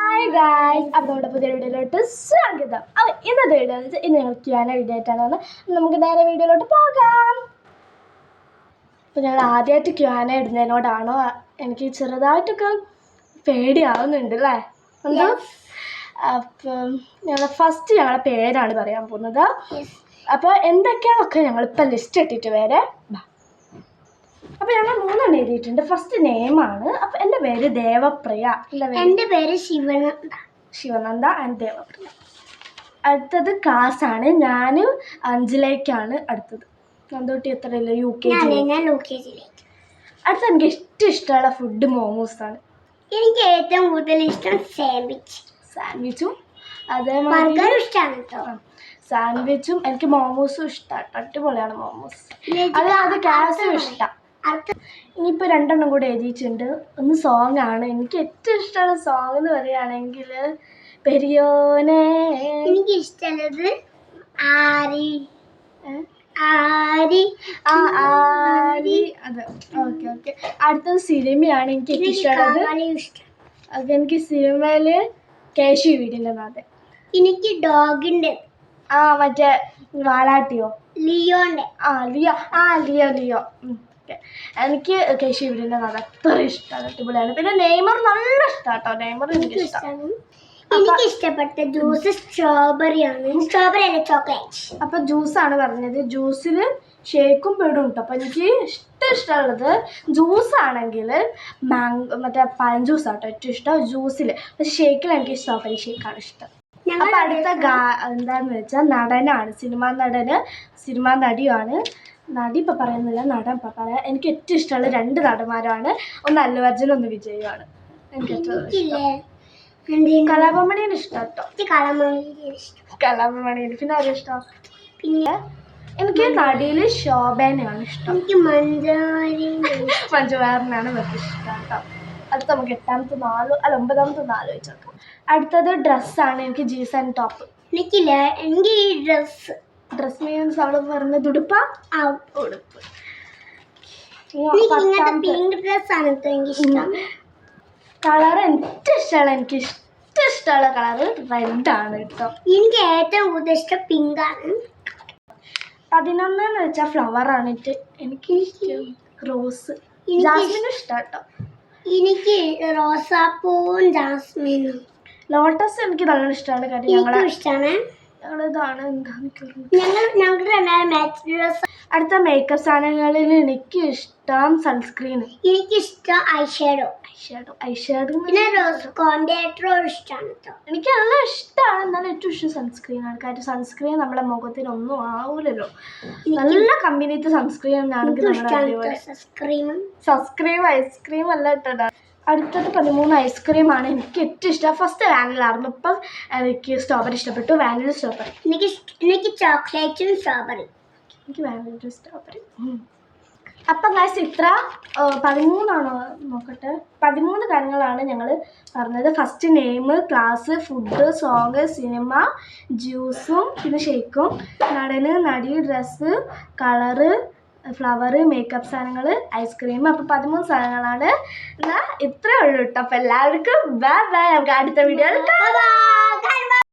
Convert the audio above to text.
Hi guys, അപ്പോൾ നമ്മുടെ പുതിയ വീഡിയോയിലോട്ട് സ്വാഗതം. അപ്പോൾ ഇന്നത്തെ വീഡിയോ എന്ന് വെച്ചാൽ ഇന്ന് ഞങ്ങൾ ക്യാന വീഡിയോ ആയിട്ടാണ്. നമുക്ക് നേരെ വീഡിയോയിലോട്ട് പോകാം. അപ്പോൾ ഞങ്ങൾ ആദ്യമായിട്ട് ക്യാന ഇടുന്നതിനോടാണോ എനിക്ക് ചെറുതായിട്ടൊക്കെ പേടിയാവുന്നുണ്ട് അല്ലേ എന്തോ. അപ്പം ഞങ്ങൾ ഫസ്റ്റ് ഞങ്ങളുടെ പേരാണ് പറയാൻ പോകുന്നത്. അപ്പോൾ എന്തൊക്കെയാണൊക്കെ ഞങ്ങളിപ്പോൾ ലിസ്റ്റ് ഇട്ടിട്ട് വരെ. അപ്പോൾ ഞങ്ങൾ 3 എഴുതിയിട്ടുണ്ട്. ഫസ്റ്റ് നെയിമാണ്. അപ്പോൾ എൻ്റെ പേര് ദേവപ്രിയ. എൻ്റെ പേര് ശിവനന്ദ ആൻഡ് ദേവപ്രിയ. അടുത്തത് ക്ലാസ്സാണ്. ഞാൻ 5ലേക്കാണ് അടുത്തത്. നന്ദോട്ടി എത്രയില്ല? UKG. അടുത്ത എനിക്ക് ഇഷ്ടമുള്ള ഫുഡ് മോമോസാണ്. എനിക്ക് ഏറ്റവും കൂടുതൽ ഇഷ്ടം സാൻഡ്വിച്ചും അതേമാതിരി ഇഷ്ടമാണ് കേട്ടോ. സാൻഡ്വിച്ചും എനിക്ക് മോമോസും ഇഷ്ടമാണ്. അടിപൊളിയാണ് മോമോസ്. അത് ക്ലാസ്സും ഇഷ്ടം. ഇനിയിപ്പോൾ 2 കൂടെ എഴുതിയിട്ടുണ്ട്. ഒന്ന് സോങ് ആണ്. എനിക്ക് ഏറ്റവും ഇഷ്ടമുള്ള സോങ് എന്ന് പറയുകയാണെങ്കിൽ പെരിയോനെ. എനിക്ക് ഇഷ്ടമുള്ളത് ആരി അത് ഓക്കെ. അടുത്തത് സിനിമയാണ് എനിക്ക് ഇഷ്ടമുള്ളത്. അതെനിക്ക് സിനിമയിൽ കേശു വീടിൻ്റെ നാഥൻ. എനിക്ക് ഡോഗിൻ്റെ മറ്റേ വാലാട്ടിയോ ലിയോൻ്റെ ലിയോ. എനിക്ക് കേശു വീടിൻ്റെ നാഥൻ അത്ര ഇഷ്ടമാണ്. അടിപൊളിയാണ്. പിന്നെ നെയ്മർ നല്ല ഇഷ്ടമാണ് കേട്ടോ. നെയ്മർ എനിക്ക് ഇഷ്ടമാണ്. എനിക്ക് ഇഷ്ടപ്പെട്ട ജ്യൂസ് സ്ട്രോബെറി അല്ല ചോക്ലേറ്റ്. അപ്പോൾ ജ്യൂസാണ് പറഞ്ഞത്. ജ്യൂസിൽ ഷേക്കും പെടും കേട്ടോ. അപ്പോൾ എനിക്ക് ഇഷ്ടമുള്ളത് ജ്യൂസാണെങ്കിൽ മറ്റേ പഴം ജ്യൂസാണ് കേട്ടോ ഏറ്റവും ഇഷ്ടം ജ്യൂസിൽ. പക്ഷേ ഷേക്കിൽ എനിക്ക് സ്ട്രോബെറി ഷേക്കാണ് ഇഷ്ടം. അപ്പോൾ അടുത്ത എന്താണെന്ന് വെച്ചാൽ നടനാണ്. സിനിമാ നടിയാണ്. നടി ഇപ്പം പറയുന്നില്ല, നടൻ ഇപ്പം പറയാം. എനിക്ക് ഏറ്റവും ഇഷ്ടമുള്ള 2 നടന്മാരാണ്. ഒന്ന് അല്ലു അർജുനും ഒന്ന് വിജയുമാണ്. എനിക്ക് ഏറ്റവും കലാഭവമണിയാണ് ഇഷ്ടം കേട്ടോ. കലാഭവമണിയിൽ പിന്നെ ആരും ഇഷ്ടം? പിന്നെ എനിക്ക് നടിയിൽ ശോഭനയാണ് ഇഷ്ടം. എനിക്ക് മഞ്ജുവാറിനാണ് വലിയ ഇഷ്ടം കേട്ടോ. അടുത്ത നമുക്ക് 8ാമത്തെ 9ാമത്തെ 4 വെച്ച് നോക്കാം. അടുത്തത് ഡ്രസ്സാണ്. എനിക്ക് ജീൻസ് ആൻഡ് ടോപ്പ്. എനിക്ക് ഈ ഡ്രസ് മീൻസ് അവൾ പറഞ്ഞത് ഉടുപ്പ്. പിങ്ക് ഡ്രസ്സാണ് എനിക്കിഷ്ടം. കളർ എനിക്ക് ഇഷ്ടമുള്ള കളറ് റെഡാണ് കേട്ടോ. എനിക്ക് ഏറ്റവും കൂടുതൽ ഇഷ്ടം പിങ്കാണ്. 11 എന്ന് വെച്ചാൽ ഫ്ലവറാണ്. എനിക്ക് റോസ് ജാസ്മിനും ഇഷ്ടം കേട്ടോ. എനിക്ക് റോസാപ്പൂവും ജാസ്മിനും. ലോട്ടസ് എനിക്ക് നല്ല ഇഷ്ടമാണ്. കാര്യം ഇഷ്ടമാണ്. ഞങ്ങളിതാണ് ഞങ്ങളുടെ മാച്ച്. അടുത്ത മേക്കപ്പ് സാധനങ്ങളിൽ എനിക്ക് ഇഷ്ടം സൺസ്ക്രീൻ. എനിക്കിഷ്ടം ഐഷാഡോ. പിന്നെ കോണ്ടാക്ടറോ ഇഷ്ടമാണ് കേട്ടോ. എനിക്ക് നല്ല ഇഷ്ടമാണ്. എന്നാലും ഏറ്റവും ഇഷ്ടം സൺസ്ക്രീനാണ്. കാര്യം സൺസ്ക്രീൻ നമ്മുടെ മുഖത്തിനൊന്നും ആവൂലല്ലോ. നല്ല കമ്പനിത്തെ സൺസ്ക്രീൻ ആണെങ്കിൽ ഐസ്ക്രീം അല്ല ഇട്ടതാണ്. അടുത്തത് 13 ഐസ്ക്രീമാണ്. എനിക്ക് ഏറ്റവും ഇഷ്ടം. ഫസ്റ്റ് വാനിലായിരുന്നു. ഇപ്പം എനിക്ക് സ്ട്രോബെറി ഇഷ്ടപ്പെട്ടു. Vanilla strawberry. എനിക്ക് ചോക്ലേറ്റും സ്ട്രോബെറി. എനിക്ക് വാനില സ്ട്രോബെറി. അപ്പം ഗൈസ് ഇത്ര 13 നോക്കട്ടെ. 13 കാര്യങ്ങളാണ് ഞങ്ങൾ പറഞ്ഞത്. First name, class, food, song, cinema, ജ്യൂസും പിന്നെ ഷേക്കും, നടന്, നടി, ഡ്രസ്സ്, കളറ്, ഫ്ലവർ, മേക്കപ്പ് സാധനങ്ങൾ, ഐസ്ക്രീം. അപ്പോൾ 13 സാധനങ്ങളാണ്. എന്നാൽ ഇത്രയേ ഉള്ളൂ കേട്ടോ. അപ്പോൾ എല്ലാവർക്കും ബൈ. നമുക്ക് അടുത്ത വീഡിയോയിൽ കാണാം.